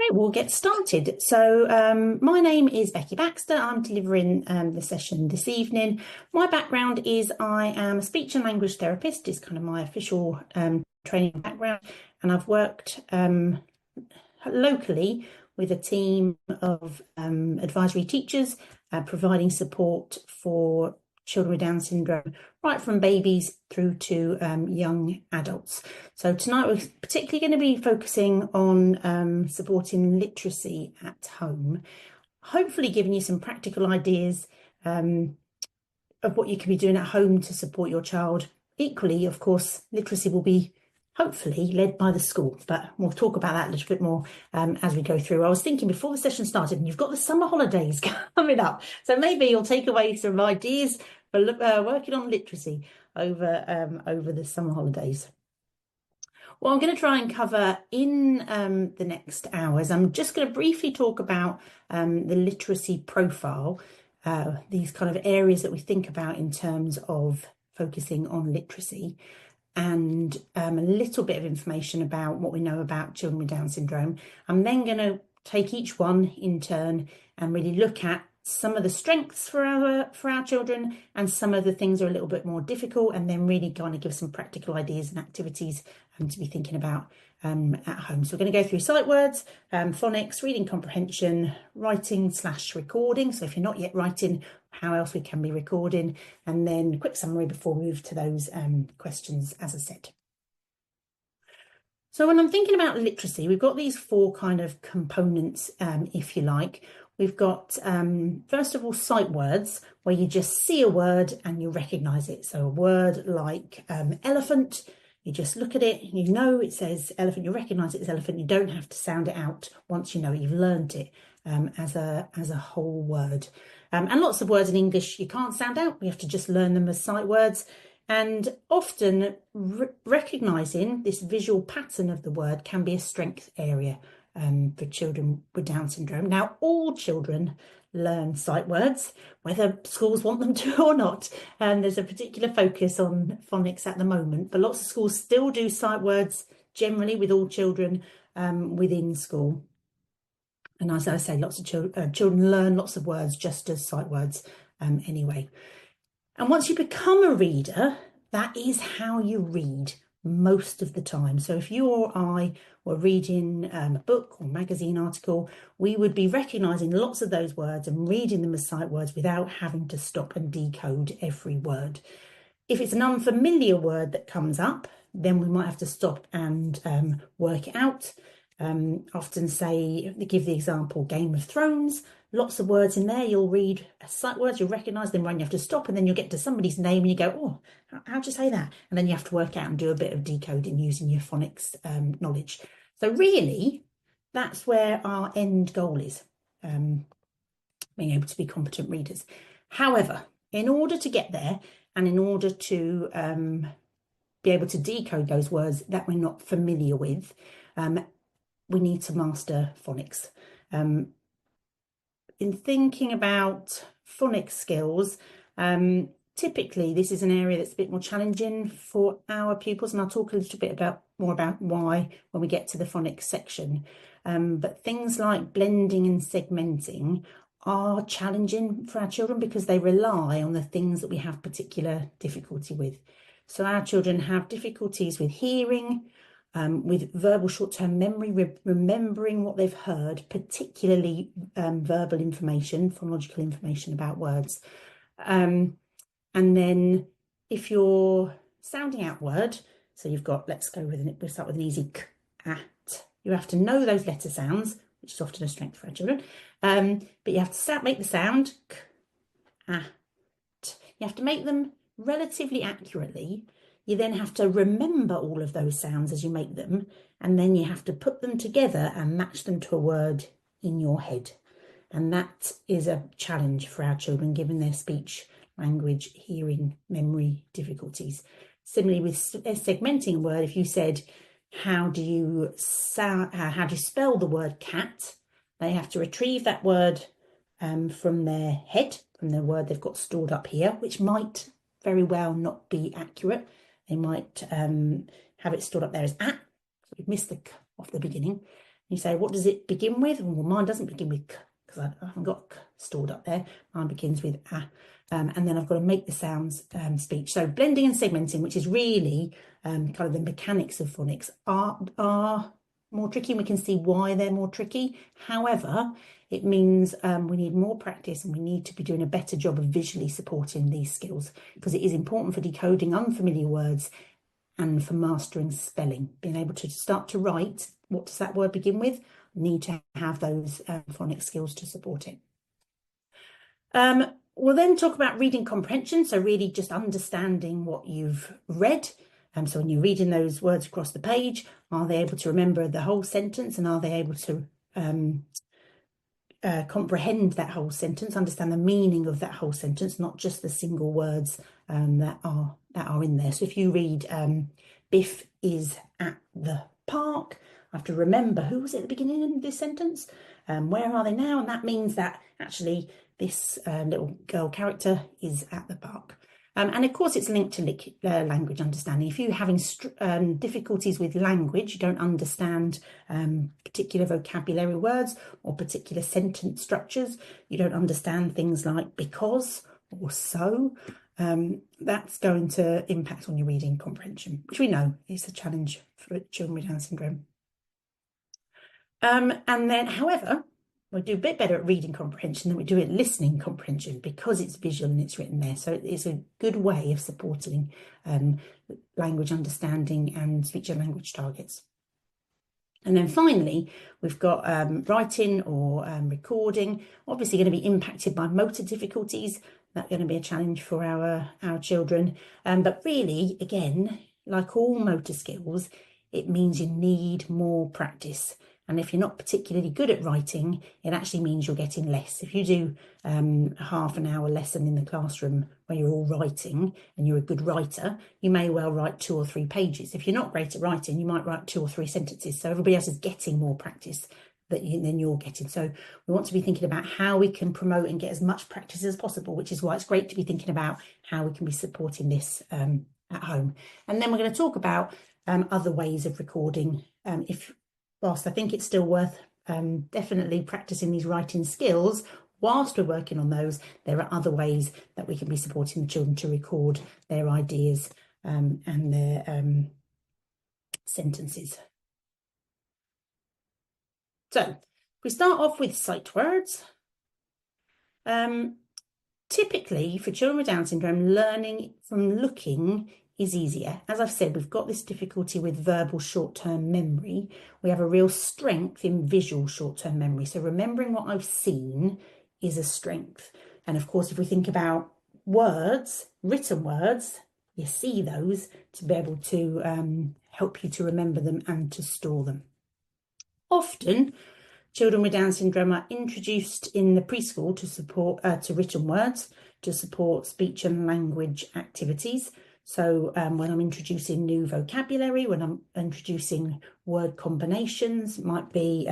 Great, we'll get started. So my name is Becky Baxter. I'm delivering the session this evening. My background is I am a speech and language therapist. It's kind of my official training background. And I've worked locally with a team of advisory teachers providing support for children with Down syndrome, right from babies through to young adults. So tonight we're particularly going to be focusing on supporting literacy at home, hopefully giving you some practical ideas of what you can be doing at home to support your child. Equally, of course, literacy will be hopefully led by the school, but we'll talk about that a little bit more as we go through. I was thinking before the session started, and you've got the summer holidays coming up, so maybe you'll take away some ideas for working on literacy over the summer holidays. What I'm going to try and cover in the next hours, I'm just going to briefly talk about the literacy profile, these kind of areas that we think about in terms of focusing on literacy, and a little bit of information about what we know about children with Down syndrome. I'm then going to take each one in turn and really look at some of the strengths for our children and some of the things that are a little bit more difficult, and then really kind of give some practical ideas and activities to be thinking about at home. So we're going to go through sight words, phonics, reading comprehension, writing/recording. So if you're not yet writing, how else we can be recording, and then a quick summary before we move to those questions, as I said. So when I'm thinking about literacy, we've got these four kind of components, if you like. We've got, first of all, sight words, where you just see a word and you recognise it. So a word like elephant, you just look at it, you know it says elephant, you recognise it as elephant, you don't have to sound it out once you know it, you've learned it as a whole word. And lots of words in English you can't sound out, we have to just learn them as sight words. And often recognising this visual pattern of the word can be a strength area for children with Down syndrome. Now, all children learn sight words, whether schools want them to or not. There's a particular focus on phonics at the moment, but lots of schools still do sight words generally with all children within school. And as I say, lots of children learn lots of words just as sight words anyway. And once you become a reader, that is how you read most of the time. So if you or I were reading a book or magazine article, we would be recognising lots of those words and reading them as sight words without having to stop and decode every word. If it's an unfamiliar word that comes up, then we might have to stop and work it out. Often say, give the example, Game of Thrones, lots of words in there, you'll read sight words, you'll recognise them when you have to stop, and then you'll get to somebody's name and you go, oh, how'd you say that? And then you have to work out and do a bit of decoding using your phonics knowledge. So really, that's where our end goal is, being able to be competent readers. However, in order to get there, and in order to be able to decode those words that we're not familiar with, we need to master phonics. In thinking about phonics skills, typically this is an area that's a bit more challenging for our pupils, and I'll talk a little bit more about why when we get to the phonics section. But things like blending and segmenting are challenging for our children because they rely on the things that we have particular difficulty with. So our children have difficulties with hearing, with verbal short-term memory, remembering what they've heard, particularly verbal information, phonological information about words. And then if you're sounding out word, so you've got, let's start with an easy k, at. You have to know those letter sounds, which is often a strength for our children. But you have to make the sound k, at. You have to make them relatively accurately. You then have to remember all of those sounds as you make them, and then you have to put them together and match them to a word in your head. And that is a challenge for our children, given their speech, language, hearing, memory difficulties. Similarly, with segmenting a word, if you said, how do you spell the word cat? They have to retrieve that word from their head, from the word they've got stored up here, which might very well not be accurate. They might have it stored up there as at, so we've missed the k off the beginning. You say, what does it begin with? Well, mine doesn't begin with k, because I haven't got k stored up there. Mine begins with a. And then I've got to make the sounds speech. So blending and segmenting, which is really kind of the mechanics of phonics, are more tricky, and we can see why they're more tricky. However, it means we need more practice, and we need to be doing a better job of visually supporting these skills, because it is important for decoding unfamiliar words and for mastering spelling. Being able to start to write, what does that word begin with? Need to have those phonics skills to support it. We'll then talk about reading comprehension, so really just understanding what you've read. So when you're reading those words across the page, are they able to remember the whole sentence, and are they able to comprehend that whole sentence, understand the meaning of that whole sentence, not just the single words that are in there. So if you read Biff is at the park, I have to remember who was at the beginning of this sentence, where are they now, and that means that actually this little girl character is at the park. And of course, it's linked to language understanding. If you're having difficulties with language, you don't understand particular vocabulary words or particular sentence structures, you don't understand things like because or so, that's going to impact on your reading comprehension, which we know is a challenge for children with Down syndrome. And then, however, we do a bit better at reading comprehension than we do at listening comprehension, because it's visual and it's written there. So it's a good way of supporting language understanding and speech and language targets. And then finally, we've got writing or recording, obviously going to be impacted by motor difficulties. That's going to be a challenge for our children. But really, again, like all motor skills, it means you need more practice. And if you're not particularly good at writing, it actually means you're getting less. If you do a half an hour lesson in the classroom where you're all writing and you're a good writer, you may well write 2 or 3 pages. If you're not great at writing, you might write 2 or 3 sentences. So everybody else is getting more practice than you're getting. So we want to be thinking about how we can promote and get as much practice as possible, which is why it's great to be thinking about how we can be supporting this at home. And then we're going to talk about other ways of recording. Whilst I think it's still worth definitely practicing these writing skills, whilst we're working on those, there are other ways that we can be supporting the children to record their ideas and their sentences. So we start off with sight words. Typically, for children with Down syndrome, learning from looking is easier. As I've said, we've got this difficulty with verbal short-term memory. We have a real strength in visual short-term memory. So remembering what I've seen is a strength. And of course, if we think about words, written words, you see those to be able to help you to remember them and to store them. Often, children with Down syndrome are introduced in the preschool to support to written words, to support speech and language activities. So when I'm introducing new vocabulary, when I'm introducing word combinations, might be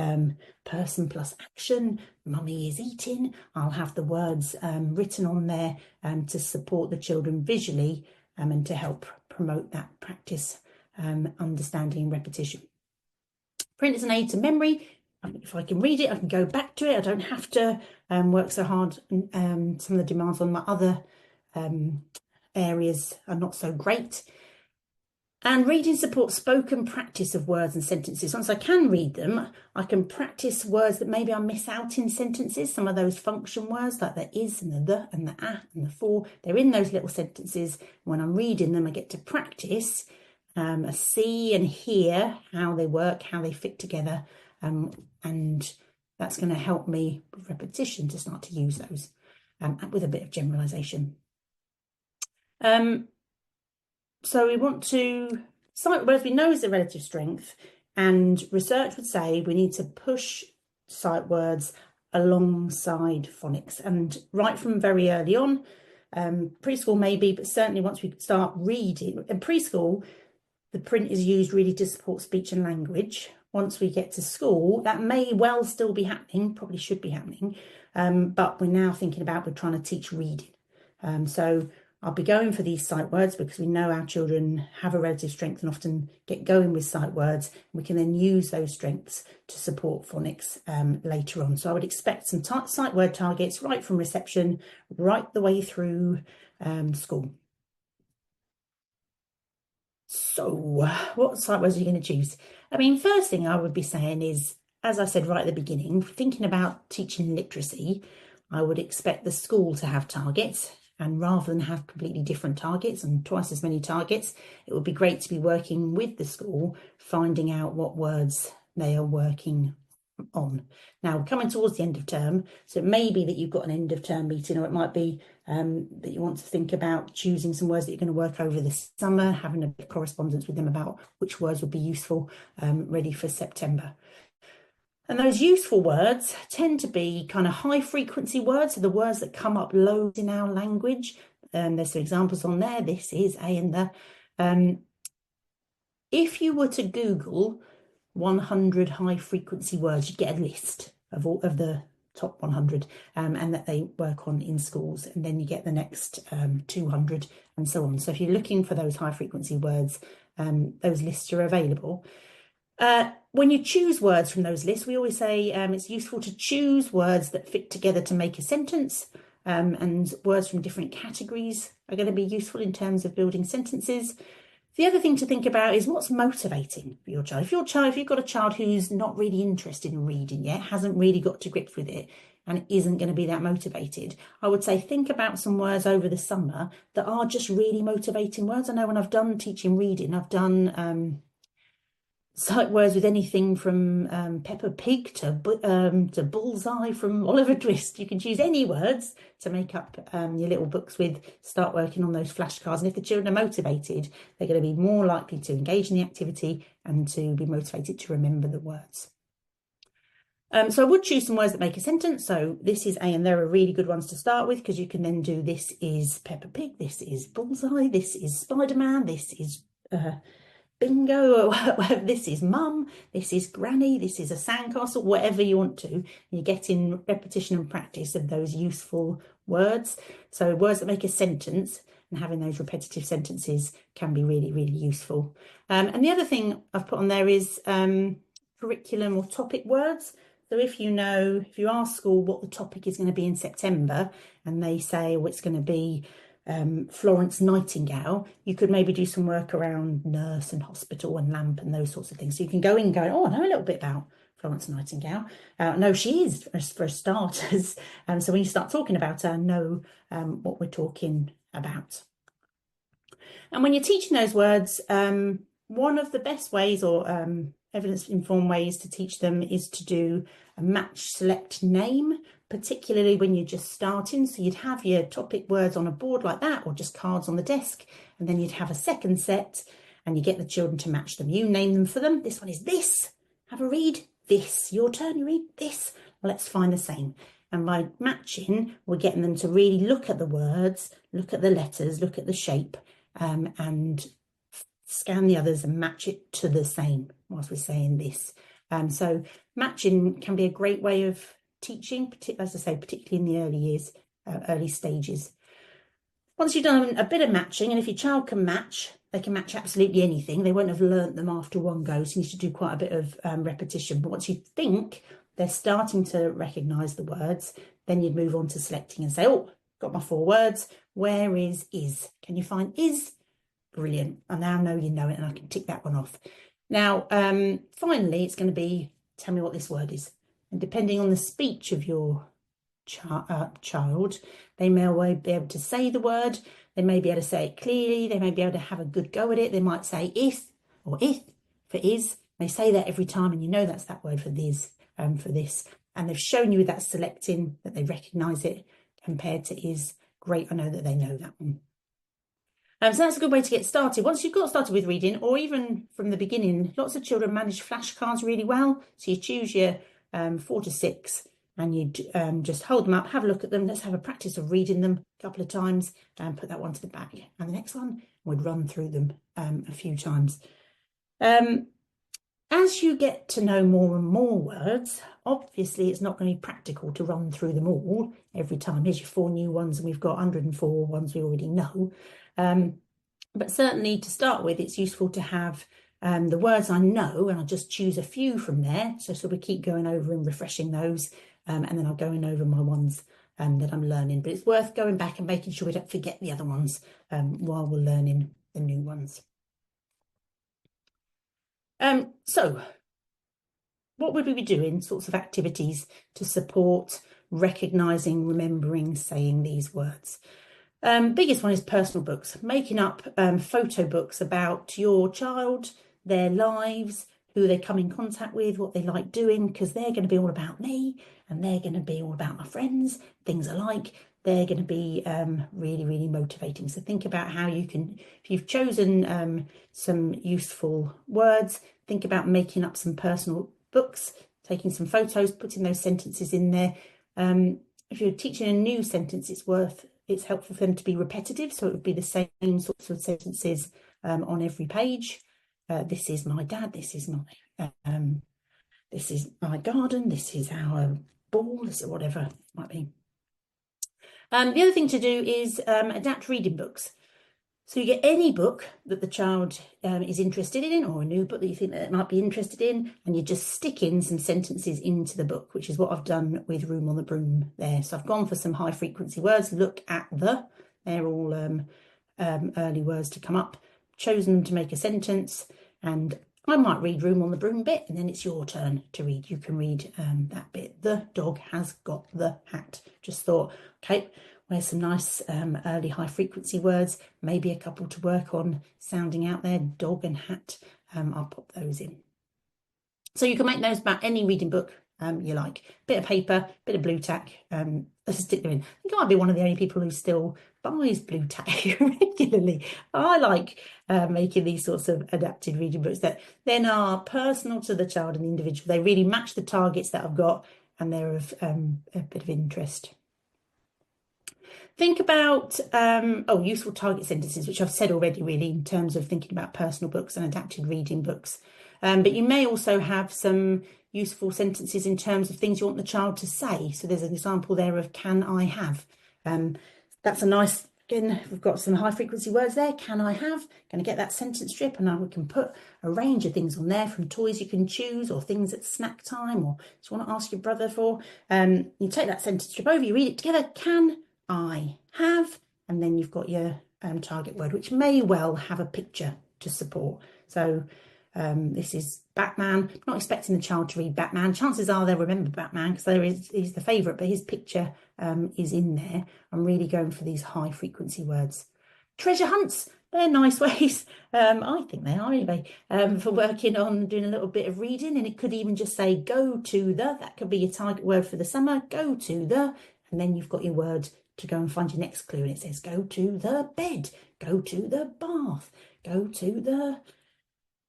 person plus action, mummy is eating, I'll have the words written on there to support the children visually and to help promote that practice, understanding and repetition. Print is an aid to memory. If I can read it, I can go back to it. I don't have to work so hard. Some of the demands on my other areas are not so great. And reading supports spoken practice of words and sentences. Once I can read them, I can practice words that maybe I miss out in sentences. Some of those function words like the is and the and the and the for, they're in those little sentences. When I'm reading them, I get to practice, see and hear how they work, how they fit together. And that's going to help me with repetition to start to use those with a bit of generalisation. So we want to, sight words we know is a relative strength, and research would say we need to push sight words alongside phonics, and right from very early on, preschool maybe, but certainly once we start reading, in preschool, the print is used really to support speech and language. Once we get to school, that may well still be happening, probably should be happening, but we're now thinking about, we're trying to teach reading. So I'll be going for these sight words because we know our children have a relative strength and often get going with sight words. We can then use those strengths to support phonics later on. So I would expect some sight word targets right from reception, right the way through school. So what sight words are you going to choose? I mean, first thing I would be saying is, as I said right at the beginning, thinking about teaching literacy, I would expect the school to have targets. And rather than have completely different targets and twice as many targets, it would be great to be working with the school, finding out what words they are working on. Now, coming towards the end of term, so it may be that you've got an end of term meeting, or it might be that you want to think about choosing some words that you're going to work over this summer, having a bit of correspondence with them about which words would be useful, ready for September. And those useful words tend to be kind of high frequency words, so the words that come up loads in our language. There's some examples on there. This is a and the. If you were to Google 100 high frequency words, you'd get a list of all of the top 100 and that they work on in schools, and then you get the next 200 and so on. So if you're looking for those high frequency words, those lists are available. When you choose words from those lists, we always say it's useful to choose words that fit together to make a sentence, and words from different categories are going to be useful in terms of building sentences. The other thing to think about is what's motivating for your child. If you've got a child who's not really interested in reading yet, hasn't really got to grips with it, and isn't going to be that motivated, I would say think about some words over the summer that are just really motivating words. I know when I've done teaching reading, I've done sight words with anything from Peppa Pig to Bullseye from Oliver Twist. You can choose any words to make up your little books with, start working on those flashcards. And if the children are motivated, they're going to be more likely to engage in the activity and to be motivated to remember the words. So I would choose some words that make a sentence. So this is a and there are really good ones to start with, because you can then do this is Peppa Pig, this is Bullseye, this is Spider-Man, this is bingo, this is mum, this is granny, this is a sandcastle, whatever you want to. You're getting repetition and practice of those useful words. So words that make a sentence, and having those repetitive sentences can be really, really useful. And the other thing I've put on there is curriculum or topic words. So if you ask school what the topic is going to be in September, and they say, oh, it's going to be Florence Nightingale, you could maybe do some work around nurse and hospital and lamp and those sorts of things. So you can go in and go, oh, I know a little bit about Florence Nightingale. No, she is, for starters. So when you start talking about her, know what we're talking about. And when you're teaching those words, one of the best ways, or evidence-informed ways to teach them, is to do a match select name, particularly when you're just starting. So you'd have your topic words on a board like that, or just cards on the desk, and then you'd have a second set and you get the children to match them. You name them for them. This one is this. Have a read. This. Your turn, you read this. Well, let's find the same. And by matching, we're getting them to really look at the words, look at the letters, look at the shape, and scan the others and match it to the same whilst we're saying this. So matching can be a great way of teaching, as I say, particularly in the early years, early stages. Once you've done a bit of matching, and if your child can match, they can match absolutely anything. They won't have learnt them after one go, so you need to do quite a bit of repetition. But once you think they're starting to recognise the words, then you'd move on to selecting and say, oh, got my 4 words. Where is? Can you find is? Brilliant. I now know you know it, and I can tick that one off. Now, finally, it's going to be, tell me what this word is. And depending on the speech of your child, they may well be able to say the word. They may be able to say it clearly. They may be able to have a good go at it. They might say is or ith for is. They say that every time, and you know that's that word for this, for this. And they've shown you with that selecting that they recognise it compared to is. Great, I know that they know that one. So that's a good way to get started. Once you've got started with reading, or even from the beginning, lots of children manage flashcards really well. So you choose your 4 to 6, and you just hold them up, have a look at them. Let's have a practice of reading them a couple of times, and put that one to the back. And the next one, we'd run through them a few times. As you get to know more and more words, obviously it's not going to be practical to run through them all every time. Here's your 4 new ones, and we've got 104 ones we already know. But certainly to start with, it's useful to have the words I know, and I'll just choose a few from there. So sort of keep going over and refreshing those, and then I'll go in over my ones that I'm learning. But it's worth going back and making sure we don't forget the other ones while we're learning the new ones. So what would we be doing, sorts of activities to support recognising, remembering, saying these words? Biggest one is personal books, making up photo books about your child, their lives, who they come in contact with, what they like doing, because they're going to be all about me and they're going to be all about my friends, things I like. They're going to be really, really motivating. So think about how you can, if you've chosen some useful words, think about making up some personal books, taking some photos, putting those sentences in there. If you're teaching a new sentence, it's helpful for them to be repetitive. So it would be the same sorts of sentences on every page. This is my dad. This is my garden. This is our ball. This is whatever it might be. The other thing to do is adapt reading books. So you get any book that the child is interested in, or a new book that you think that it might be interested in, and you just stick in some sentences into the book, which is what I've done with Room on the Broom there. So I've gone for some high frequency words. Look at they're all early words to come up, chosen them to make a sentence, and I might read Room on the Broom bit, and then it's your turn to read. You can read that bit. The dog has got the hat. Just thought, okay, where's some nice early high frequency words, maybe a couple to work on sounding out there, dog and hat. I'll pop those in. So you can make those about any reading book you like. Bit of paper, bit of blue tack, let's stick them in. I think I might be one of the only people who still buys blue tack regularly. I like making these sorts of adapted reading books that then are personal to the child and the individual. They really match the targets that I've got, and they're of a bit of interest. Think about, useful target sentences, which I've said already, really, in terms of thinking about personal books and adapted reading books. But you may also have some useful sentences in terms of things you want the child to say. So there's an example there of can I have. That's a nice, again, we've got some high frequency words there. Can I have? Going to get that sentence strip, and now we can put a range of things on there, from toys you can choose, or things at snack time, or just want to ask your brother for. You take that sentence strip over, you read it together. Can I have? And then you've got your target word, which may well have a picture to support. So this is Batman. I'm not expecting the child to read Batman. Chances are they'll remember Batman because he's the favourite, but his picture is in there. I'm really going for these high frequency words. Treasure hunts, they're nice ways, I think they are anyway, for working on doing a little bit of reading. And it could even just say go to that could be your target word for the summer, go to and then you've got your word to go and find your next clue, and it says go to the bed, go to the bath, go to the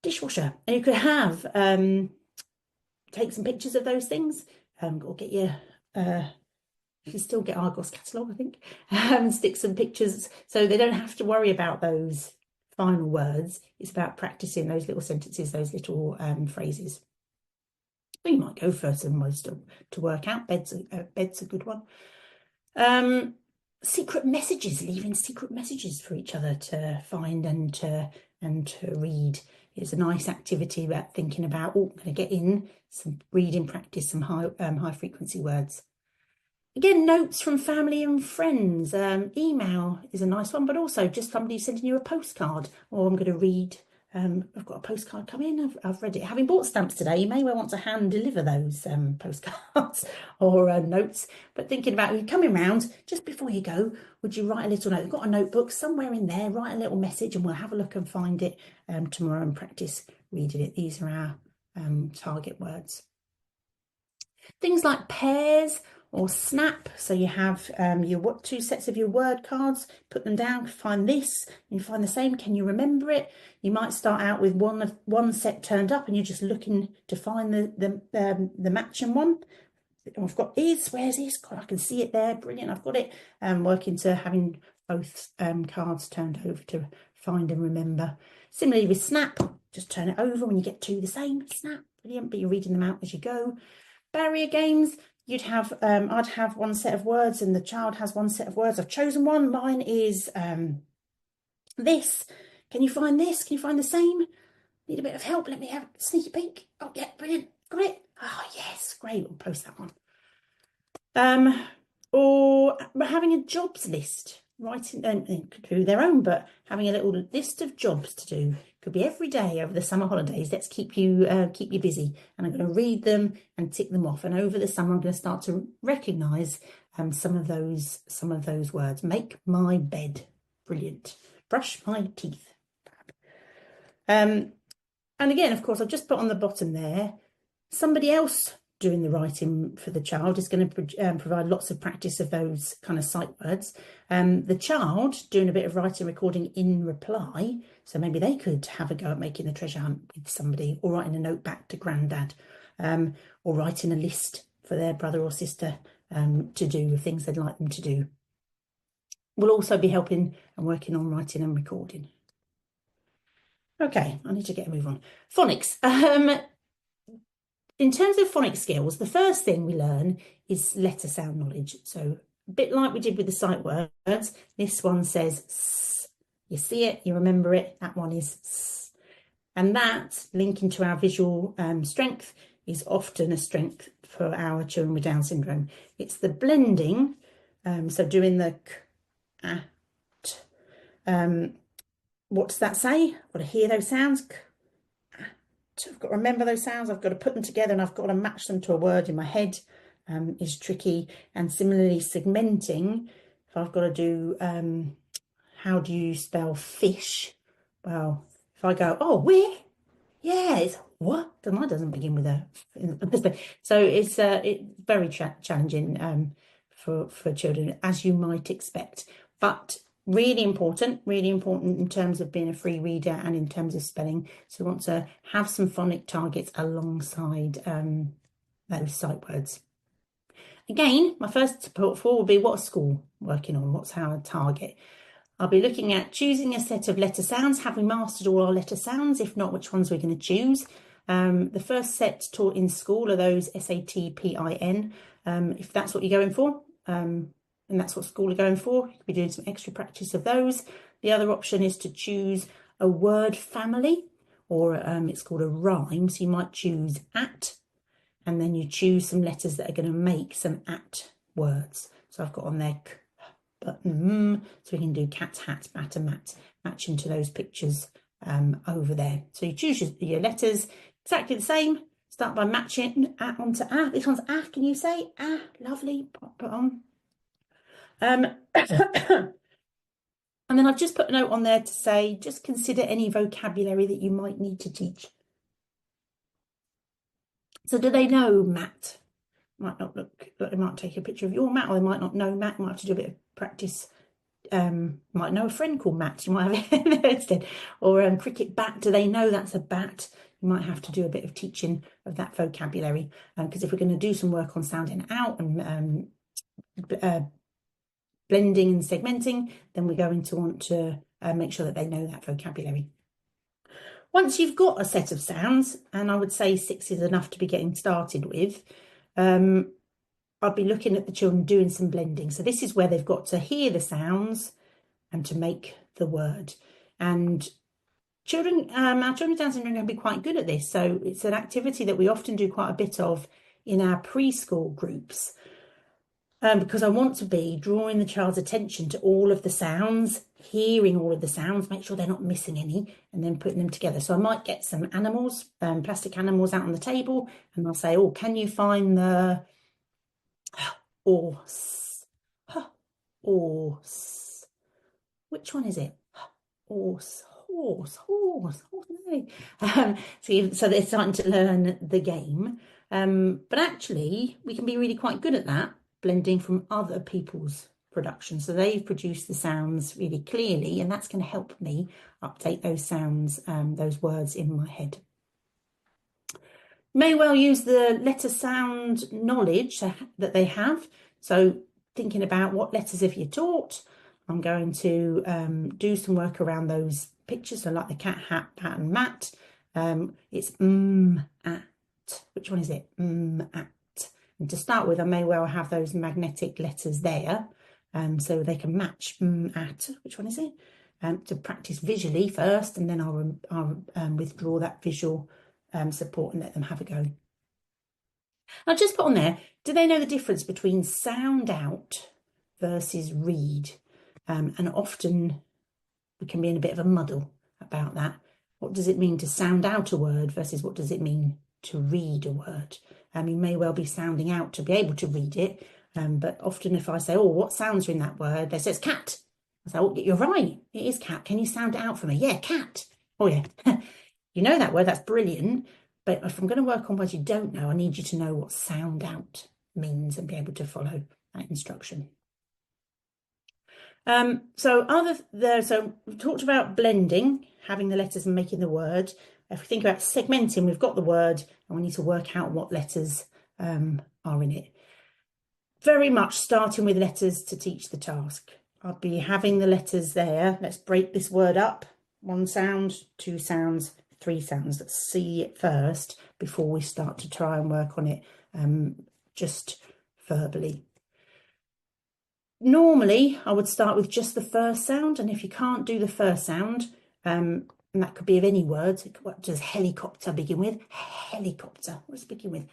dishwasher. And you could have take some pictures of those things, or get your you can still get Argos catalogue, I think, stick some pictures so they don't have to worry about those final words. It's about practicing those little sentences, those little phrases. You might go for some words to work out. Bed's a good one. Secret messages, leaving secret messages for each other to find and to read. It's a nice activity about thinking about, I'm going to get in some reading practice, some high frequency words. Again, notes from family and friends. Email is a nice one, but also just somebody sending you a postcard, or I'm going to read. I've got a postcard coming. I've read it. Having bought stamps today, you may well want to hand deliver those postcards or notes. But thinking about you coming round, just before you go, would you write a little note? You've got a notebook somewhere in there, write a little message, and we'll have a look and find it tomorrow and practice reading it. These are our target words. Things like pairs or snap. So you have your 2 sets of your word cards, put them down, find this, you find the same. Can you remember it? You might start out with one set turned up, and you're just looking to find the matching one. I've got is, where's this? God, I can see it there. Brilliant, I've got it. Working to having both cards turned over to find and remember. Similarly with snap, just turn it over when you get two the same. Snap, brilliant, but you're reading them out as you go. Barrier games, you'd have, I'd have one set of words and the child has one set of words. I've chosen one. Mine is this. Can you find this? Can you find the same? Need a bit of help? Let me have a sneaky peek. Oh, yeah, brilliant. Got it. Oh, yes, great. We'll post that one. Or having a jobs list, writing, could do their own, but having a little list of jobs to do. Could be every day over the summer holidays. Let's keep you busy. And I'm going to read them and tick them off. And over the summer, I'm going to start to recognise some of those words. Make my bed. Brilliant. Brush my teeth. And again, of course, I've just put on the bottom there, somebody else doing the writing for the child is going to provide lots of practice of those kind of sight words. The child doing a bit of writing recording in reply, so maybe they could have a go at making a treasure hunt with somebody, or writing a note back to granddad, or writing a list for their brother or sister to do with things they'd like them to do. We'll also be helping and working on writing and recording. Okay, I need to get a move on. Phonics. In terms of phonics skills, the first thing we learn is letter sound knowledge. So a bit like we did with the sight words, this one says s. You see it, you remember it, that one is s. And that, linking to our visual strength, is often a strength for our children with Down syndrome. It's the blending, so doing the k, t. What does that say? I've got to hear those sounds. I've got to remember those sounds. I've got to put them together and I've got to match them to a word in my head. Is tricky. And similarly, segmenting, if I've got to do, how do you spell fish? Well, if I go, oh, where? Yeah, it's what? Mine doesn't begin with a. So it's very challenging for children, as you might expect. But really important in terms of being a free reader and in terms of spelling. So we want to have some phonic targets alongside those sight words. Again, my first support for will be what school working on, what's our target. I'll be looking at choosing a set of letter sounds. Have we mastered all our letter sounds? If not, which ones we're going to choose? The first set taught in school are those SAT-PIN. If that's what you're going for, and that's what school are going for, you could be doing some extra practice of those. The other option is to choose a word family, or it's called a rhyme. So you might choose at, and then you choose some letters that are going to make some at words. So I've got on there k, but so we can do cat, hat, bat, and mat, matching to those pictures over there. So you choose your letters exactly the same. Start by matching at onto ah. This one's ah. Can you say ah? Lovely. Put on. And then I've just put a note on there to say, just consider any vocabulary that you might need to teach. So do they know Matt? Might not look, they might take a picture of your Matt, or they might not know Matt. You might have to do a bit of practice. Might know a friend called Matt. You might have it instead. Or cricket bat. Do they know that's a bat? You might have to do a bit of teaching of that vocabulary, because if we're going to do some work on sounding out and blending and segmenting, then we're going to want to make sure that they know that vocabulary. Once you've got a set of sounds, and I would say 6 is enough to be getting started with, I'll be looking at the children doing some blending. So this is where they've got to hear the sounds and to make the word. And children, our children with Down syndrome can be quite good at this. So it's an activity that we often do quite a bit of in our preschool groups. Because I want to be drawing the child's attention to all of the sounds, hearing all of the sounds, make sure they're not missing any, and then putting them together. So I might get some animals, plastic animals out on the table, and I'll say, oh, can you find the horse? Horse. Which one is it? Horse. So they're starting to learn the game. But actually, we can be really quite good at that, blending from other people's production. So they've produced the sounds really clearly, and that's going to help me update those sounds, those words in my head. May well use the letter sound knowledge that they have. So thinking about what letters have you taught, I'm going to do some work around those pictures, so like the cat, hat, bat, and mat. It's at. Which one is it? At. And to start with, I may well have those magnetic letters there, so they can match at. Which one is it? To practice visually first, and then I'll withdraw that visual support and let them have a go. I'll just put on there, do they know the difference between sound out versus read? And often we can be in a bit of a muddle about that. What does it mean to sound out a word versus what does it mean to read a word? You may well be sounding out to be able to read it, but often if I say, oh, what sounds are in that word? They say it's cat. I say, oh, you're right, it is cat. Can you sound it out for me? Yeah, cat. Oh yeah, you know that word, that's brilliant. But if I'm going to work on words you don't know, I need you to know what sound out means and be able to follow that instruction. So we've talked about blending, having the letters and making the word. If we think about segmenting, we've got the word and we need to work out what letters are in it. Very much starting with letters to teach the task. I'll be having the letters there. Let's break this word up. 1 sound, 2 sounds, 3 sounds. Let's see it first before we start to try and work on it just verbally. Normally, I would start with just the first sound, and if you can't do the first sound, and that could be of any words, what does helicopter begin with? Helicopter. What does it begin with?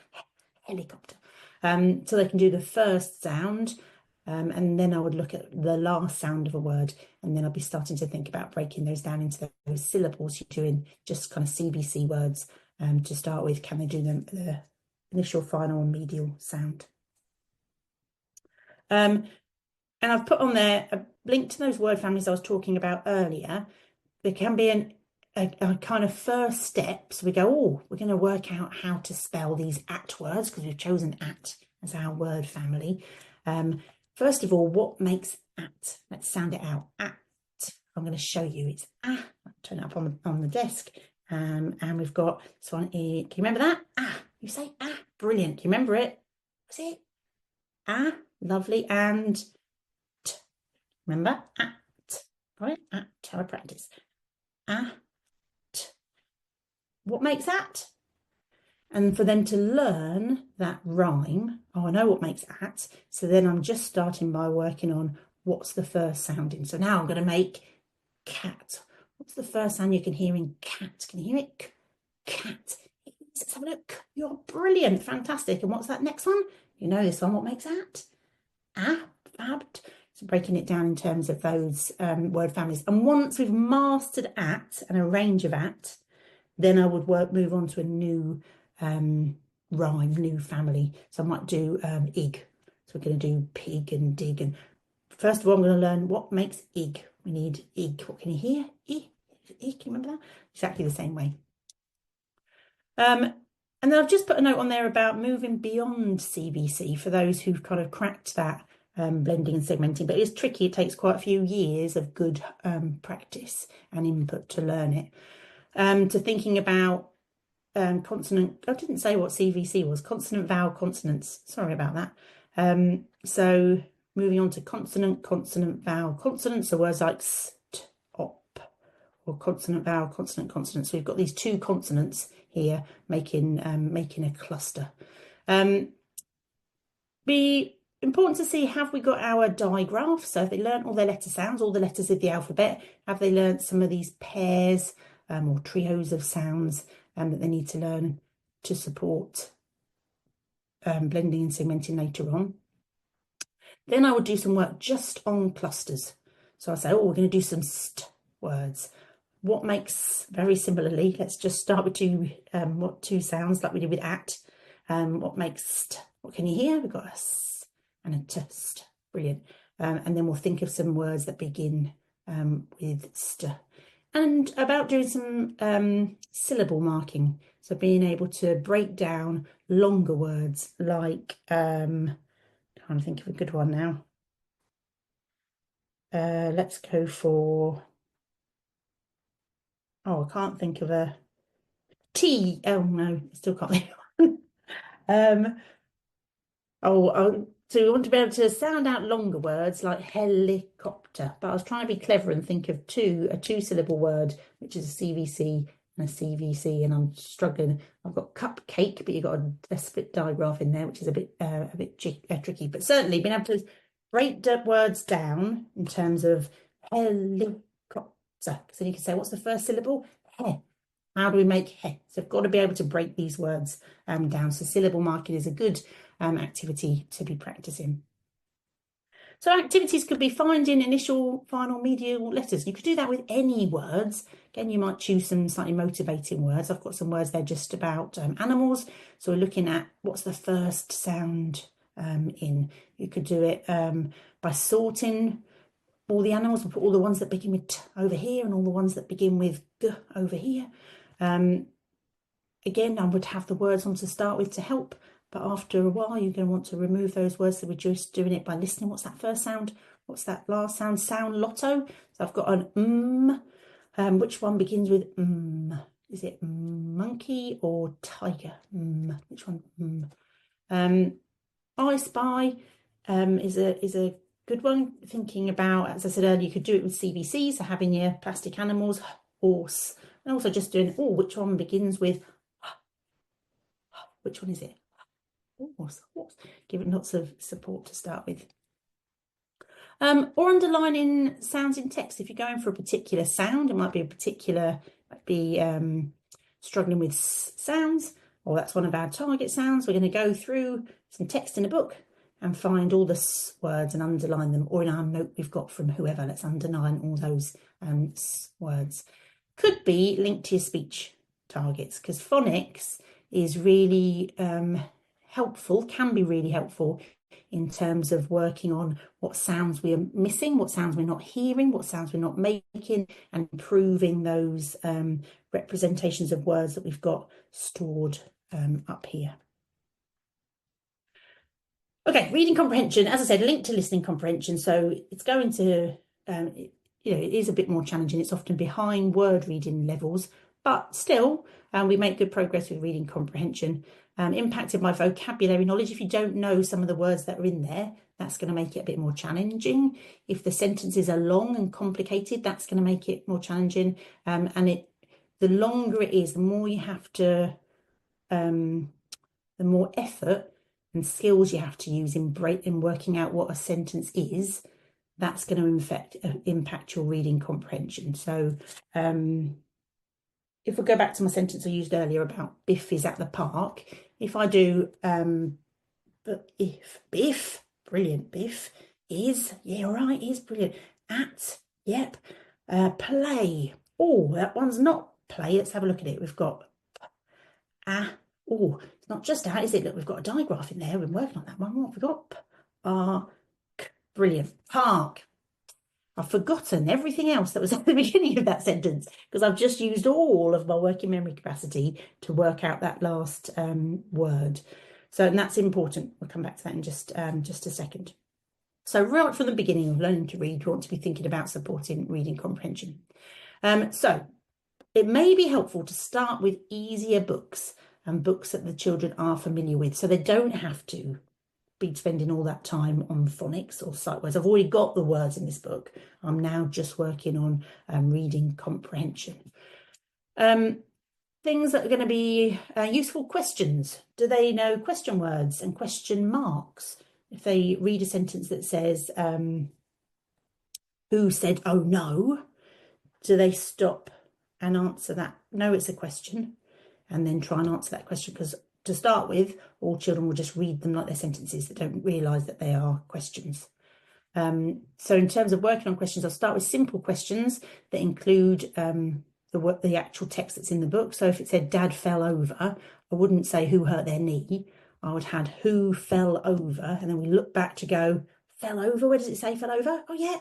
Helicopter. So they can do the first sound, and then I would look at the last sound of a word, and then I'll be starting to think about breaking those down into those syllables you're doing, just kind of CBC words to start with. Can they do the initial, final, and medial sound? And I've put on there a link to those word families I was talking about earlier. There can be a kind of first step. So we go, oh, we're going to work out how to spell these at words because we've chosen at as our word family. First of all, what makes at? Let's sound it out. At. I'm going to show you. It's ah. I'll turn it up on the desk. And we've got this one. Can you remember that? Ah. You say ah. Brilliant. Can you remember it? Was it? Ah. Lovely. And remember, at, got it? At, have a practice. At. What makes at? And for them to learn that rhyme, oh, I know what makes at. So then I'm just starting by working on what's the first sounding. So now I'm going to make cat. What's the first sound you can hear in cat? Can you hear it? Cat. Let's have a look. You're brilliant. Fantastic. And what's that next one? You know this one. What makes at? Ah, fab. So breaking it down in terms of those word families. And once we've mastered at and a range of at, then I would move on to a new rhyme, new family. So I might do ig. So we're going to do pig and dig. And first of all, I'm going to learn what makes ig. We need ig. What can you hear? I. Can you remember that? Exactly the same way. And then I've just put a note on there about moving beyond CBC for those who've kind of cracked that blending and segmenting, but it's tricky. It takes quite a few years of good practice and input to learn it. To thinking about consonant, I didn't say what CVC was, consonant, vowel, consonants. Sorry about that. So moving on to consonant, consonant, vowel, consonants. So words like st, op, or consonant, vowel, consonant, consonant. So we've got these 2 consonants here making a cluster. Be important to see, have we got our digraph? So if they learnt all their letter sounds, all the letters of the alphabet, have they learnt some of these pairs or trios of sounds that they need to learn to support blending and segmenting later on? Then I would do some work just on clusters. So I say, oh, we're going to do some st words. What makes, very similarly, let's just start with 2 sounds like we did with at. What makes st? What can you hear? We've got a s and a t, st. Brilliant. And then we'll think of some words that begin with st. And about doing some syllable marking. So being able to break down longer words like, trying to think of a good one now. Let's go for, oh, I can't think of a T. Oh no, I still can't think of one. So we want to be able to sound out longer words like helicopter, but I was trying to be clever and think of a 2-syllable word, which is a CVC, and a CVC, and I'm struggling. I've got cupcake, but you've got a split digraph in there, which is a bit tricky. But certainly being able to break words down in terms of helicopter. So you can say, what's the first syllable? He. How do we make he? So I've got to be able to break these words down. So syllable marking is a good activity to be practicing. So activities could be finding initial, final, medial letters. You could do that with any words. Again, you might choose some slightly motivating words. I've got some words there just about animals. So we're looking at what's the first sound in. You could do it by sorting all the animals. We'll put all the ones that begin with T over here and all the ones that begin with G over here. Again, I would have the words on to start with to help, but after a while, you're going to want to remove those words. So we're just doing it by listening. What's that first sound? What's that last sound? Sound lotto. So I've got an which one begins with Is it monkey or tiger? Which one? I spy is a good one. Thinking about, as I said earlier, you could do it with CVC, so having your plastic animals, horse, and also just doing, which one begins with, which one is it? Horse. Give it lots of support to start with. Or underlining sounds in text. If you're going for a particular sound, it might be struggling with sounds, or that's one of our target sounds. We're going to go through some text in a book and find all the words and underline them, or in our note we've got from whoever, let's underline all those words. Could be linked to your speech targets, because phonics is really helpful, can be really helpful in terms of working on what sounds we are missing, what sounds we're not hearing, what sounds we're not making, and improving those representations of words that we've got stored up here. Okay, reading comprehension, as I said, linked to listening comprehension. So it's going to, it is a bit more challenging. It's often behind word reading levels, but still, we make good progress with reading comprehension. Impacted by vocabulary knowledge. If you don't know some of the words that are in there, that's going to make it a bit more challenging. If the sentences are long and complicated, that's going to make it more challenging. The longer it is, the more you have to, the more effort and skills you have to use in working out what a sentence is. That's going to impact your reading comprehension. So if we go back to my sentence I used earlier about Biff is at the park, if I do, but if Biff, brilliant, Biff is, yeah, right, is brilliant, at, yep, play, that one's not play, let's have a look at it, we've got it's not just at, is it? Look, we've got a digraph in there, we've been working on that one, what have we got? Park, brilliant, park. I've forgotten everything else that was at the beginning of that sentence because I've just used all of my working memory capacity to work out that last word. So, and that's important. We'll come back to that in just a second. So right from the beginning of learning to read, you want to be thinking about supporting reading comprehension. So it may be helpful to start with easier books and books that the children are familiar with, so they don't have to be spending all that time on phonics or sight words. I've already got the words in this book. I'm now just working on reading comprehension. Things that are going to be useful questions. Do they know question words and question marks? If they read a sentence that says, who said, oh no, do they stop and answer that? No, it's a question, and then try and answer that question, because to start with, all children will just read them like they're sentences. They don't realise that they are questions. So in terms of working on questions, I'll start with simple questions that include the actual text that's in the book. So if it said Dad fell over, I wouldn't say who hurt their knee. I would have who fell over, and then we look back to go, fell over? Where does it say fell over? Oh yeah.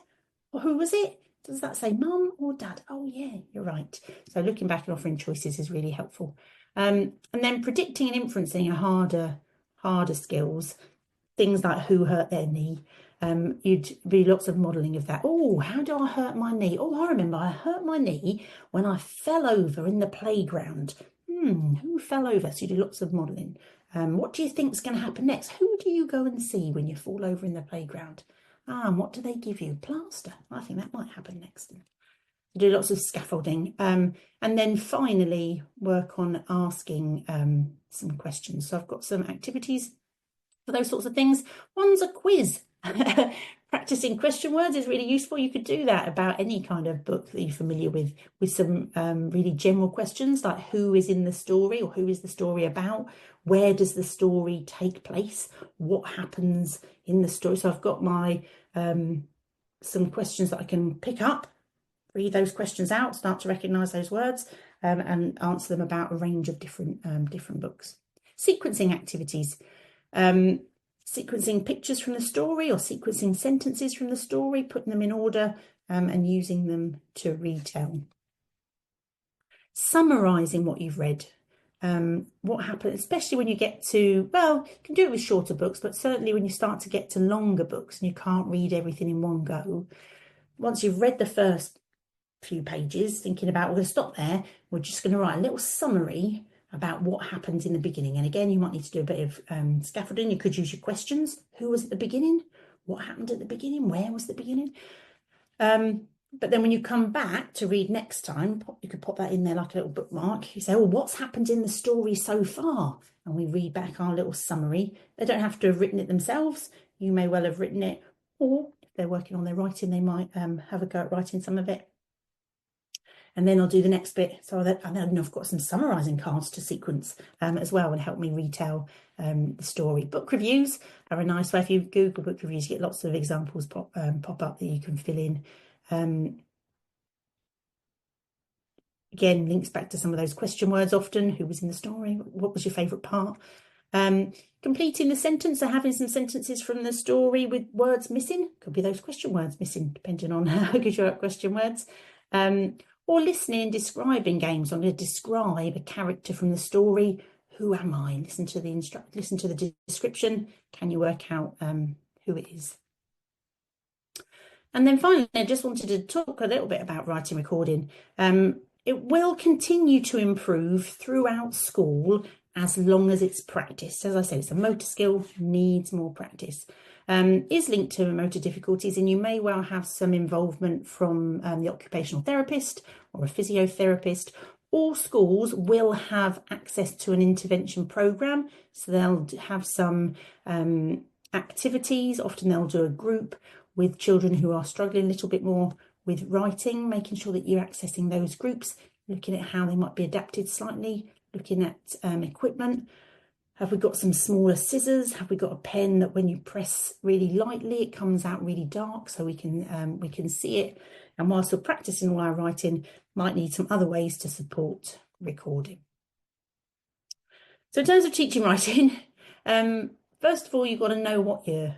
Well, who was it? Does that say mum or dad? Oh yeah, you're right. So looking back and offering choices is really helpful. And then predicting and inferencing are harder skills. Things like who hurt their knee. You'd be lots of modelling of that. Oh, how do I hurt my knee? Oh, I remember I hurt my knee when I fell over in the playground. Who fell over? So you do lots of modelling. What do you think is going to happen next? Who do you go and see when you fall over in the playground? And what do they give you? Plaster. I think that might happen next. Do lots of scaffolding, and then finally work on asking some questions. So I've got some activities for those sorts of things. One's a quiz. Practicing question words is really useful. You could do that about any kind of book that you're familiar with some really general questions like who is in the story, or who is the story about? Where does the story take place? What happens in the story? So I've got my some questions that I can pick up, read those questions out, start to recognise those words, and answer them about a range of different books. Sequencing activities. Sequencing pictures from the story or sequencing sentences from the story, putting them in order and using them to retell. Summarising what you've read. What happened, especially when you get to, well, you can do it with shorter books, but certainly when you start to get to longer books and you can't read everything in one go. Once you've read the first few pages, thinking about, we're going to stop there, we're just going to write a little summary about what happens in the beginning. And again, you might need to do a bit of scaffolding. You could use your questions. Who was at the beginning? What happened at the beginning? Where was the beginning? But then when you come back to read next time, you could pop that in there like a little bookmark. You say, oh, what's happened in the story so far? And we read back our little summary. They don't have to have written it themselves. You may well have written it, or if they're working on their writing, they might have a go at writing some of it. And then I'll do the next bit. So that, and then I've got some summarising cards to sequence as well, and help me retell the story. Book reviews are a nice way. If you Google book reviews, you get lots of examples pop up that you can fill in. Again, links back to some of those question words often. Who was in the story? What was your favourite part? Completing the sentence, so having some sentences from the story with words missing. Could be those question words missing, depending on how good you're at question words. Or listening and describing games. I'm going to describe a character from the story. Who am I? Listen to the description. Can you work out who it is? And then finally, I just wanted to talk a little bit about writing recording. It will continue to improve throughout school as long as it's practiced. As I said, it's a motor skill, needs more practice. Is linked to motor difficulties, and you may well have some involvement from the occupational therapist or a physiotherapist. All schools will have access to an intervention programme, so they'll have some activities. Often they'll do a group with children who are struggling a little bit more with writing, making sure that you're accessing those groups, looking at how they might be adapted slightly, looking at equipment. Have we got some smaller scissors? Have we got a pen that when you press really lightly, it comes out really dark so we can see it? And whilst we're practicing all our writing, might need some other ways to support recording. So in terms of teaching writing, first of all, you've got to know what you're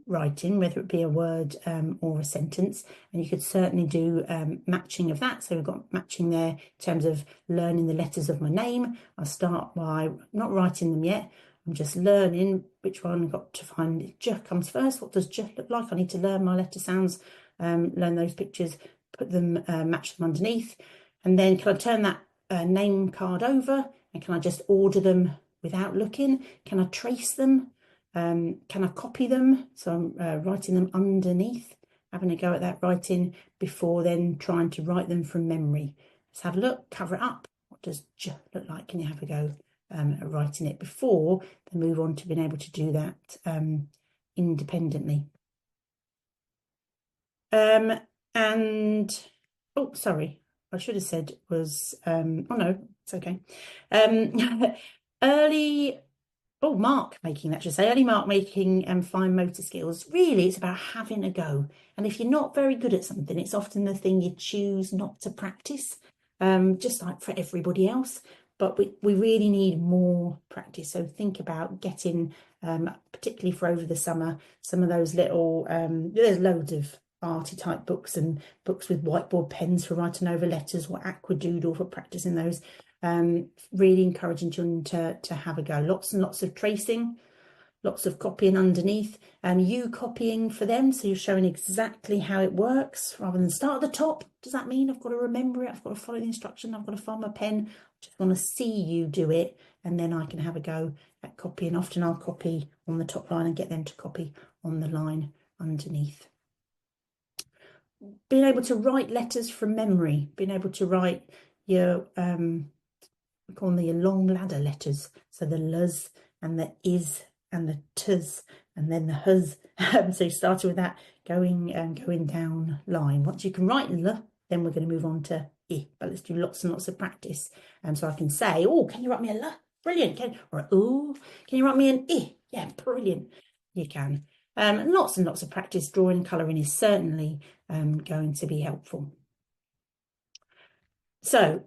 writing, whether it be a word or a sentence, and you could certainly do matching of that. So we've got matching there in terms of learning the letters of my name. I'll start by not writing them yet. I'm just learning which one I've got to find. J comes first. What does J look like? I need to learn my letter sounds, learn those pictures, put them, match them underneath. And then can I turn that name card over, and can I just order them without looking? Can I trace them? Can I copy them? So I'm writing them underneath, having a go at that writing before then trying to write them from memory. Let's have a look, cover it up. What does J look like? Can you have a go at writing it before they move on to being able to do that independently? And, oh, sorry, I should have said was, oh no, it's okay. Mark making, that should say, early mark making and fine motor skills. Really, it's about having a go. And if you're not very good at something, it's often the thing you choose not to practice, just like for everybody else. But we really need more practice. So think about getting, particularly for over the summer, some of those little, there's loads of arty type books and books with whiteboard pens for writing over letters, or aquadoodle for practicing those. Really encouraging children to have a go. Lots and lots of tracing, lots of copying underneath, you copying for them, so you're showing exactly how it works rather than start at the top. Does that mean I've got to remember it? I've got to follow the instruction. I've got to find my pen. I just want to see you do it, and then I can have a go at copying. Often I'll copy on the top line and get them to copy on the line underneath. being able to write letters from memory, being able to write your we call them your long ladder letters. So the l's and the is and the t's and then the h's. So starting with that, going down line. Once you can write l, then we're going to move on to I. But let's do lots and lots of practice. So I can say, oh, can you write me a l? Brilliant. Or oh, can you write me an I? Yeah, brilliant. You can. And lots of practice. Drawing and colouring is certainly going to be helpful. So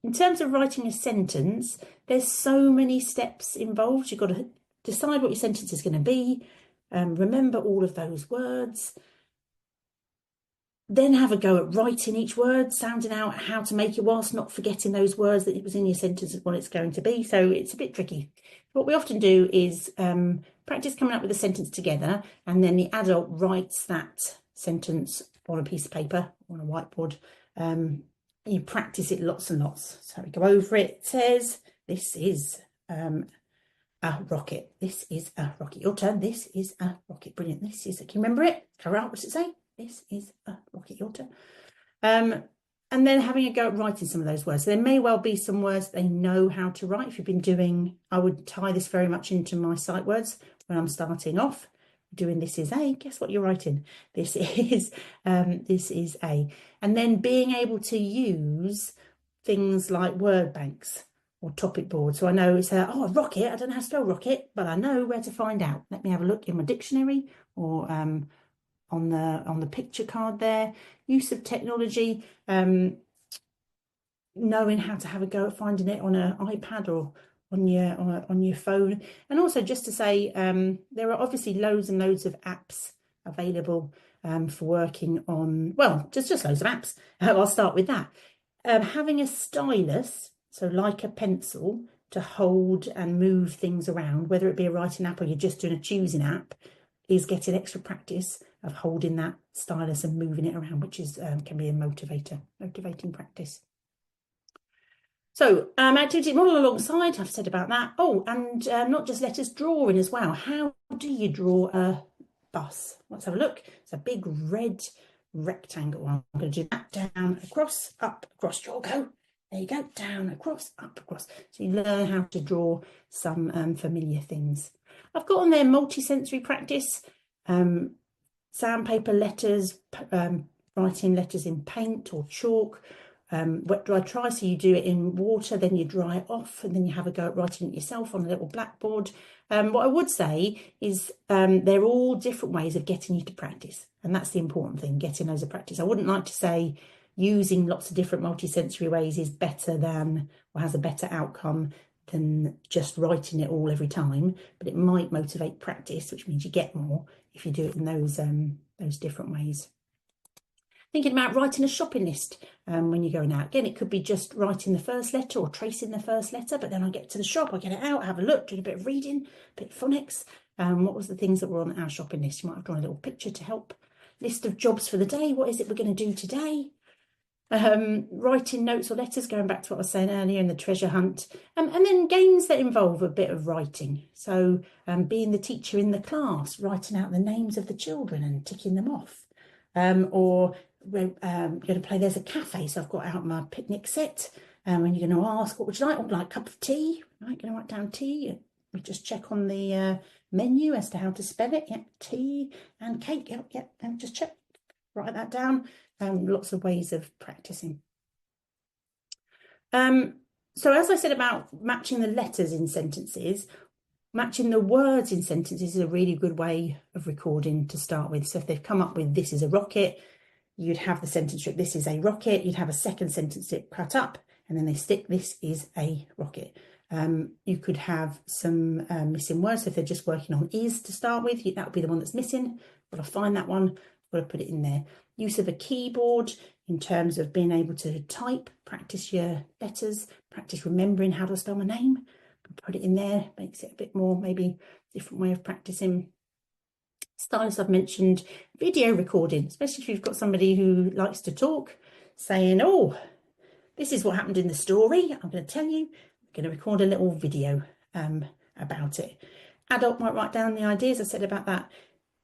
in terms of writing a sentence, there's so many steps involved. You've got to decide what your sentence is going to be, remember all of those words, then have a go at writing each word, sounding out how to make it whilst not forgetting those words that it was in your sentence and what it's going to be. So it's a bit tricky. What we often do is practice coming up with a sentence together, and then the adult writes that sentence on a piece of paper, on a whiteboard. You practice it lots and lots. So we go over it. It says, this is a rocket. This is a rocket. Your turn. This is a rocket. Brilliant. This is, can you remember it? Carry out, what's it say? This is a rocket. Your turn. And then having a go at writing some of those words. So there may well be some words they know how to write. If you've been doing, I would tie this very much into my sight words when I'm starting off. Doing this is a, guess what you're writing? This is a. And then being able to use things like word banks or topic boards. So I know it's a rocket. I don't know how to spell rocket, but I know where to find out. Let me have a look in my dictionary or on the picture card there. Use of technology, knowing how to have a go at finding it on an iPad or on your phone. And also just to say, there are obviously loads and loads of apps available for working on, well, just loads of apps. I'll start with that. Having a stylus, so like a pencil, to hold and move things around, whether it be a writing app or you're just doing a choosing app, is getting extra practice of holding that stylus and moving it around, which is can be a motivating practice. So activity model alongside, I've said about that. Oh, and not just letters, drawing as well. How do you draw a bus? Let's have a look. It's a big red rectangle. I'm going to do that down, across, up, across. Draw, go. There you go. Down, across, up, across. So you learn how to draw some familiar things. I've got on there multi-sensory practice, sandpaper letters, writing letters in paint or chalk, wet, dry, try. So you do it in water, then you dry it off, and then you have a go at writing it yourself on a little blackboard. What I would say is they're all different ways of getting you to practice. And that's the important thing, getting those to practice. I wouldn't like to say using lots of different multi-sensory ways is better than, or has a better outcome than just writing it all every time, but it might motivate practice, which means you get more if you do it in those different ways. Thinking about writing a shopping list when you're going out. Again, it could be just writing the first letter or tracing the first letter, but then I get to the shop, I get it out, have a look, do a bit of reading, a bit of phonics. What was the things that were on our shopping list? You might have drawn a little picture to help. List of jobs for the day. What is it we're going to do today? Writing notes or letters, going back to what I was saying earlier in the treasure hunt, and then games that involve a bit of writing. So being the teacher in the class, writing out the names of the children and ticking them off. Or we're going to play There's a Cafe, so I've got out my picnic set, and you're going to ask, what would you like? Oh, like a cup of tea, right? Going to write down tea. We just check on the menu as to how to spell it. Yep, tea and cake. Yep, and just check, write that down. Lots of ways of practicing. So as I said about matching the letters in sentences, matching the words in sentences is a really good way of recording to start with. So if they've come up with this is a rocket, you'd have the sentence strip, this is a rocket. You'd have a second sentence strip cut up, and then they stick, this is a rocket. You could have some missing words. So if they're just working on is to start with, that would be the one that's missing. Got to find that one, got to put it in there. Use of a keyboard in terms of being able to type, practice your letters, practice remembering how to spell my name. Put it in there, makes it a bit more, maybe different way of practicing. Stylus, I've mentioned. Video recording, especially if you've got somebody who likes to talk, saying, oh, this is what happened in the story. I'm going to tell you, I'm going to record a little video about it. Adult might write down the ideas I said about that.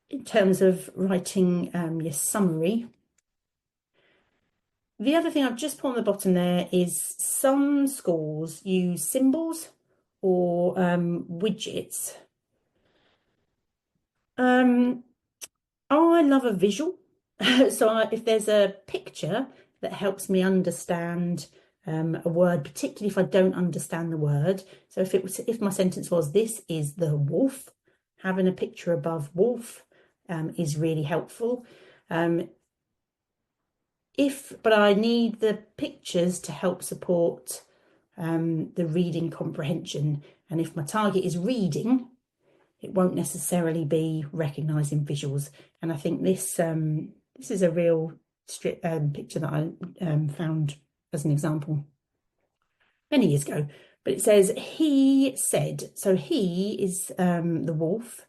in terms of writing your summary. The other thing I've just put on the bottom there is some schools use symbols or widgets. I love a visual. So if there's a picture that helps me understand a word, particularly if I don't understand the word. So if my sentence was, this is the wolf, having a picture above wolf is really helpful. But I need the pictures to help support the reading comprehension. And if my target is reading, it won't necessarily be recognising visuals. And I think this is a real picture that I found as an example many years ago. But it says, he said. So he is the wolf.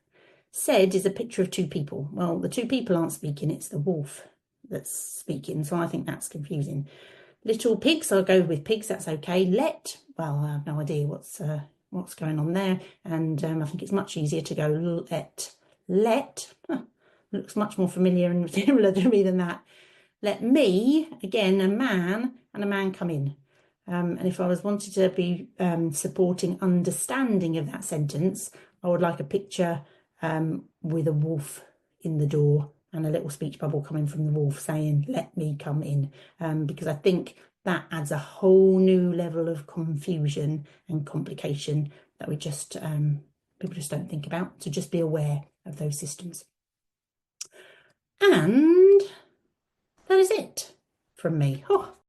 Said is a picture of two people. Well, the two people aren't speaking, it's the wolf that's speaking. So I think that's confusing. Little pigs, I'll go with pigs, that's okay. Let, well, I have no idea what's going on there. And I think it's much easier to go let. Looks much more familiar and similar to me than that. Let me, again, a man and a man come in. And if I was wanted to be supporting understanding of that sentence, I would like a picture with a wolf in the door and a little speech bubble coming from the wolf saying, let me come in. Because I think that adds a whole new level of confusion and complication that we just, people just don't think about. So just be aware of those systems. And that is it from me. Oh,